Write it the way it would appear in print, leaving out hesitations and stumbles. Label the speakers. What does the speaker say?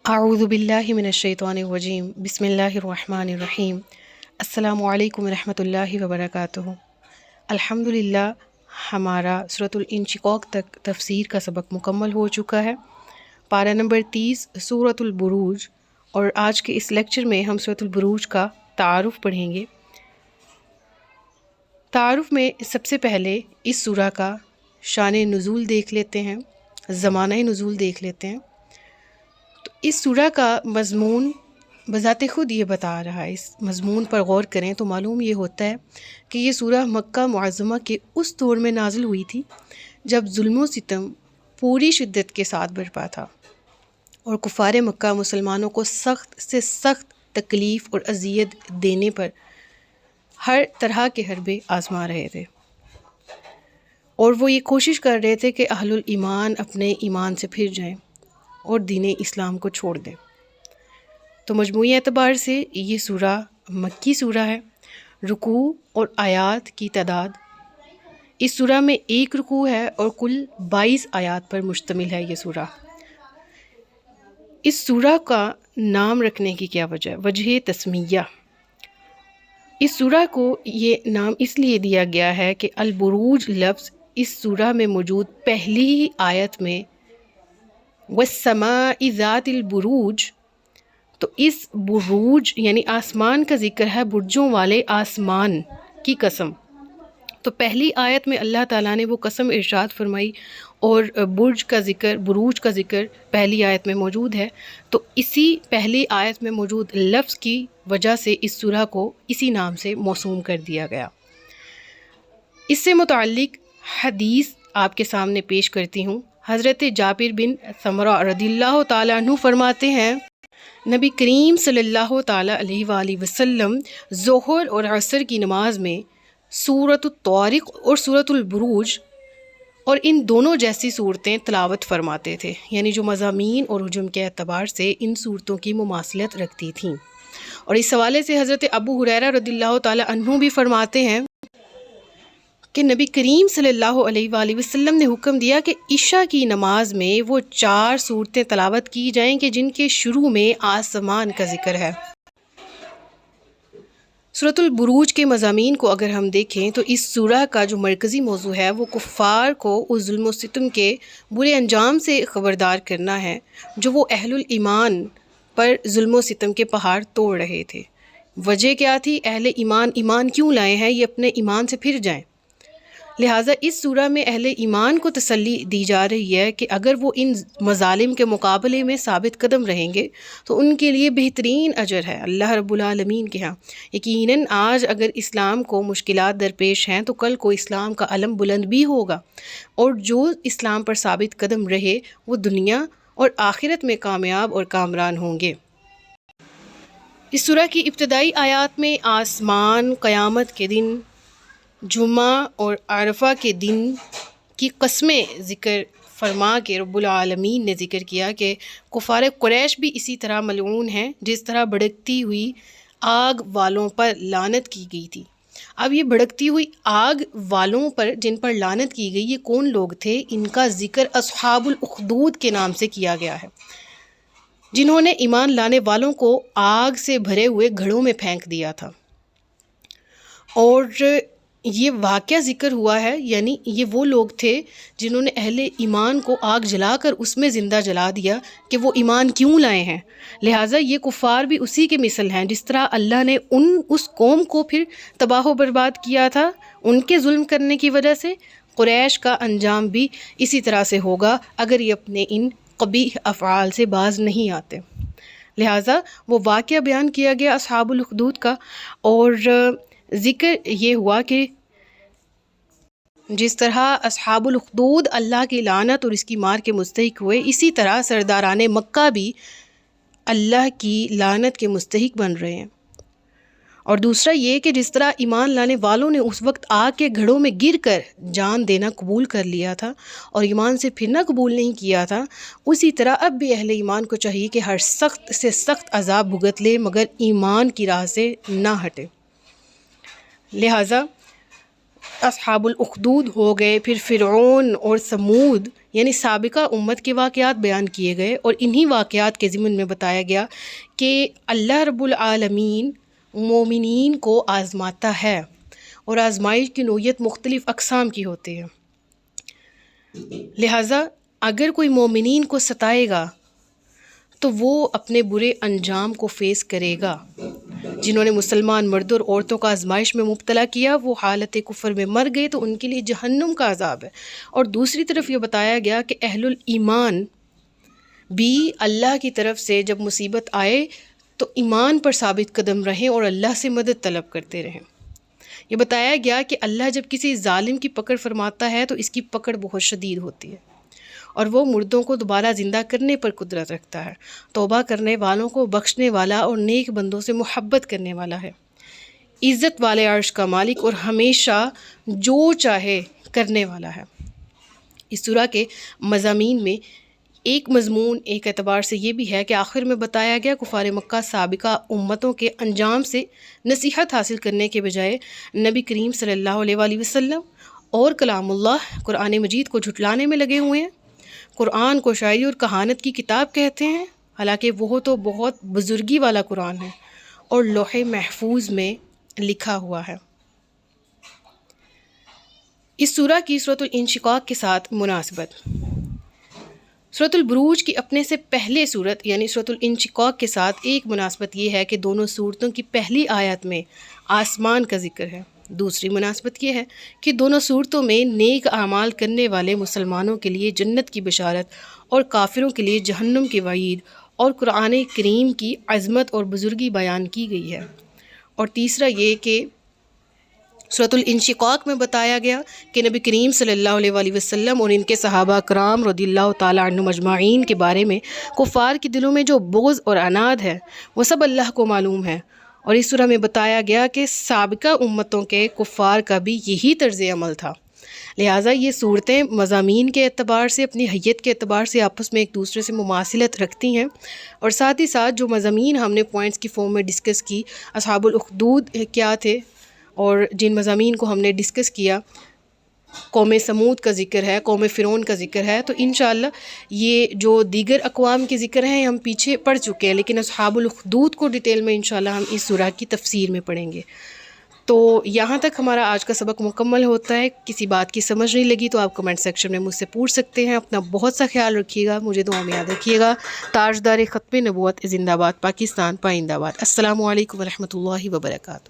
Speaker 1: اعوذ باللہ من الشیطان الرجیم بسم اللہ الرحمن الرحیم السلام علیکم ورحمۃ اللہ وبرکاتہ۔ الحمدللہ ہمارا سورۃ الانشقاق تک تفسیر کا سبق مکمل ہو چکا ہے۔ پارہ نمبر 30 سورۃ البروج، اور آج کے اس لیکچر میں ہم سورۃ البروج کا تعارف پڑھیں گے۔ تعارف میں سب سے پہلے اس سورہ کا شان نزول دیکھ لیتے ہیں، زمانہ نزول دیکھ لیتے ہیں۔ تو اس سورہ کا مضمون بذات خود یہ بتا رہا ہے۔ اس مضمون پر غور کریں تو معلوم یہ ہوتا ہے کہ یہ سورہ مکہ معظمہ کے اس دور میں نازل ہوئی تھی جب ظلم و ستم پوری شدت کے ساتھ برپا تھا، اور کفار مکہ مسلمانوں کو سخت سے سخت تکلیف اور اذیت دینے پر ہر طرح کے حربے آزما رہے تھے، اور وہ یہ کوشش کر رہے تھے کہ اہل الایمان اپنے ایمان سے پھر جائیں اور دین اسلام کو چھوڑ دیں۔ تو مجموعی اعتبار سے یہ سورہ مکی سورہ ہے۔ رکوع اور آیات کی تعداد، اس سورہ میں 1 رکوع ہے اور کل 22 آیات پر مشتمل ہے یہ سورہ۔ اس سورہ کا نام رکھنے کی کیا وجہ ہے؟ وجہ تسمیہ، اس سورہ کو یہ نام اس لیے دیا گیا ہے کہ البروج لفظ اس سورہ میں موجود پہلی ہی آیت میں والسماء ذات البروج، تو اس بروج یعنی آسمان کا ذکر ہے، برجوں والے آسمان کی قسم۔ تو پہلی آیت میں اللہ تعالیٰ نے وہ قسم ارشاد فرمائی، اور برج کا ذکر، بروج کا ذکر پہلی آیت میں موجود ہے۔ تو اسی پہلی آیت میں موجود لفظ کی وجہ سے اس سورہ کو اسی نام سے موسوم کر دیا گیا۔ اس سے متعلق حدیث آپ کے سامنے پیش کرتی ہوں۔ حضرت جابر بن سمرہ رضی اللہ تعالیٰ عنہ فرماتے ہیں، نبی کریم صلی اللہ تعالیٰ علیہ وآلہ وسلم ظہر اور عصر کی نماز میں سورۃ الطارق اور سورۃ البروج اور ان دونوں جیسی صورتیں تلاوت فرماتے تھے، یعنی جو مضامین اور حجم کے اعتبار سے ان صورتوں کی مماثلت رکھتی تھیں۔ اور اس حوالے سے حضرت ابو ہریرہ رضی اللہ تعالیٰ عنہ بھی فرماتے ہیں کہ نبی کریم صلی اللہ علیہ وآلہ وسلم نے حکم دیا کہ عشاء کی نماز میں وہ 4 صورتیں تلاوت کی جائیں کہ جن کے شروع میں آسمان کا ذکر ہے۔ سورۃ البروج کے مضامین کو اگر ہم دیکھیں تو اس سورہ کا جو مرکزی موضوع ہے وہ کفار کو اس ظلم و ستم کے برے انجام سے خبردار کرنا ہے جو وہ اہل الایمان پر ظلم و ستم کے پہاڑ توڑ رہے تھے۔ وجہ کیا تھی؟ اہل ایمان کیوں لائے ہیں؟ یہ اپنے ایمان سے پھر جائیں۔ لہٰذا اس سورہ میں اہل ایمان کو تسلی دی جا رہی ہے کہ اگر وہ ان مظالم کے مقابلے میں ثابت قدم رہیں گے تو ان کے لیے بہترین اجر ہے اللہ رب العالمین کے ہاں۔ یقیناً آج اگر اسلام کو مشکلات درپیش ہیں تو کل کو اسلام کا علم بلند بھی ہوگا، اور جو اسلام پر ثابت قدم رہے وہ دنیا اور آخرت میں کامیاب اور کامران ہوں گے۔ اس سورہ کی ابتدائی آیات میں آسمان، قیامت کے دن، جمعہ اور عرفہ کے دن کی قسمیں ذکر فرما کے رب العالمین نے ذکر کیا کہ کفار قریش بھی اسی طرح ملعون ہیں جس طرح بھڑکتی ہوئی آگ والوں پر لعنت کی گئی تھی۔ اب یہ بھڑکتی ہوئی آگ والوں پر جن پر لعنت کی گئی، یہ کون لوگ تھے؟ ان کا ذکر اصحاب الاخدود کے نام سے کیا گیا ہے، جنہوں نے ایمان لانے والوں کو آگ سے بھرے ہوئے گھڑوں میں پھینک دیا تھا۔ اور یہ واقعہ ذکر ہوا ہے، یعنی یہ وہ لوگ تھے جنہوں نے اہل ایمان کو آگ جلا کر اس میں زندہ جلا دیا کہ وہ ایمان کیوں لائے ہیں۔ لہٰذا یہ کفار بھی اسی کے مثل ہیں، جس طرح اللہ نے اس قوم کو پھر تباہ و برباد کیا تھا ان کے ظلم کرنے کی وجہ سے، قریش کا انجام بھی اسی طرح سے ہوگا اگر یہ اپنے ان قبیح افعال سے باز نہیں آتے۔ لہٰذا وہ واقعہ بیان کیا گیا اصحاب الاخدود کا، اور ذکر یہ ہوا کہ جس طرح اصحاب الاخدود اللہ کی لعنت اور اس کی مار کے مستحق ہوئے، اسی طرح سرداران مکہ بھی اللہ کی لعنت کے مستحق بن رہے ہیں۔ اور دوسرا یہ کہ جس طرح ایمان لانے والوں نے اس وقت آگ کے گھڑوں میں گر کر جان دینا قبول کر لیا تھا اور ایمان سے پھرنا قبول نہیں کیا تھا، اسی طرح اب بھی اہل ایمان کو چاہیے کہ ہر سخت سے سخت عذاب بھگت لے مگر ایمان کی راہ سے نہ ہٹے۔ لہٰذا اصحاب الاخدود ہو گئے، پھر فرعون اور ثمود، یعنی سابقہ امت کے واقعات بیان کیے گئے، اور انہی واقعات کے ضمن میں بتایا گیا کہ اللہ رب العالمین مومنین کو آزماتا ہے، اور آزمائش کی نوعیت مختلف اقسام کی ہوتی ہے۔ لہٰذا اگر کوئی مومنین کو ستائے گا تو وہ اپنے برے انجام کو فیس کرے گا۔ جنہوں نے مسلمان مردوں اور عورتوں کا آزمائش میں مبتلا کیا وہ حالت کفر میں مر گئے تو ان کے لیے جہنم کا عذاب ہے۔ اور دوسری طرف یہ بتایا گیا کہ اہل الایمان بھی اللہ کی طرف سے جب مصیبت آئے تو ایمان پر ثابت قدم رہیں اور اللہ سے مدد طلب کرتے رہیں۔ یہ بتایا گیا کہ اللہ جب کسی ظالم کی پکڑ فرماتا ہے تو اس کی پکڑ بہت شدید ہوتی ہے، اور وہ مردوں کو دوبارہ زندہ کرنے پر قدرت رکھتا ہے، توبہ کرنے والوں کو بخشنے والا اور نیک بندوں سے محبت کرنے والا ہے، عزت والے عرش کا مالک اور ہمیشہ جو چاہے کرنے والا ہے۔ اس سورہ کے مضامین میں ایک مضمون ایک اعتبار سے یہ بھی ہے کہ آخر میں بتایا گیا کفار مکہ سابقہ امتوں کے انجام سے نصیحت حاصل کرنے کے بجائے نبی کریم صلی اللہ علیہ وآلہ وسلم اور کلام اللہ قرآن مجید کو جھٹلانے میں لگے ہوئے ہیں۔ قرآن کو شاعری اور کہانت کی کتاب کہتے ہیں، حالانکہ وہ تو بہت بزرگی والا قرآن ہے اور لوح محفوظ میں لکھا ہوا ہے۔ اس سورہ کی سورۃ الانشقاق کے ساتھ مناسبت۔ سورۃ البروج کی اپنے سے پہلے سورت یعنی سورۃ الانشقاق کے ساتھ ایک مناسبت یہ ہے کہ دونوں سورتوں کی پہلی آیت میں آسمان کا ذکر ہے۔ دوسری مناسبت یہ ہے کہ دونوں صورتوں میں نیک اعمال کرنے والے مسلمانوں کے لیے جنت کی بشارت اور کافروں کے لیے جہنم کی وعید اور قرآن کریم کی عظمت اور بزرگی بیان کی گئی ہے۔ اور تیسرا یہ کہ سورۃ الانشقاق میں بتایا گیا کہ نبی کریم صلی اللہ علیہ وآلہ وسلم اور ان کے صحابہ کرام رضی اللہ تعالیٰ عنہم اجمعین کے بارے میں کفار کے دلوں میں جو بغض اور عناد ہے وہ سب اللہ کو معلوم ہے۔ اور اس سورہ میں بتایا گیا کہ سابقہ امتوں کے کفار کا بھی یہی طرز عمل تھا۔ لہٰذا یہ صورتیں مضامین کے اعتبار سے اپنی حیت کے اعتبار سے آپس میں ایک دوسرے سے مماثلت رکھتی ہیں، اور ساتھ ہی ساتھ جو مضامین ہم نے پوائنٹس کی فارم میں ڈسکس کی، اصحاب الاخدود کیا تھے، اور جن مضامین کو ہم نے ڈسکس کیا قوم سمود کا ذکر ہے، قوم فرعون کا ذکر ہے، تو انشاءاللہ یہ جو دیگر اقوام کے ذکر ہیں ہم پیچھے پڑھ چکے ہیں، لیکن اصحاب الاخدود کو ڈیٹیل میں انشاءاللہ ہم اس سورہ کی تفسیر میں پڑھیں گے۔ تو یہاں تک ہمارا آج کا سبق مکمل ہوتا ہے۔ کسی بات کی سمجھ نہیں لگی تو آپ کمنٹ سیکشن میں مجھ سے پوچھ سکتے ہیں۔ اپنا بہت سا خیال رکھیے گا، مجھے دعا میں یاد رکھیے گا۔ تاجدار ختم نبوت زندہ باد پاکستان پائندہ باد۔ السلام علیکم ورحمۃ اللہ وبرکاتہ۔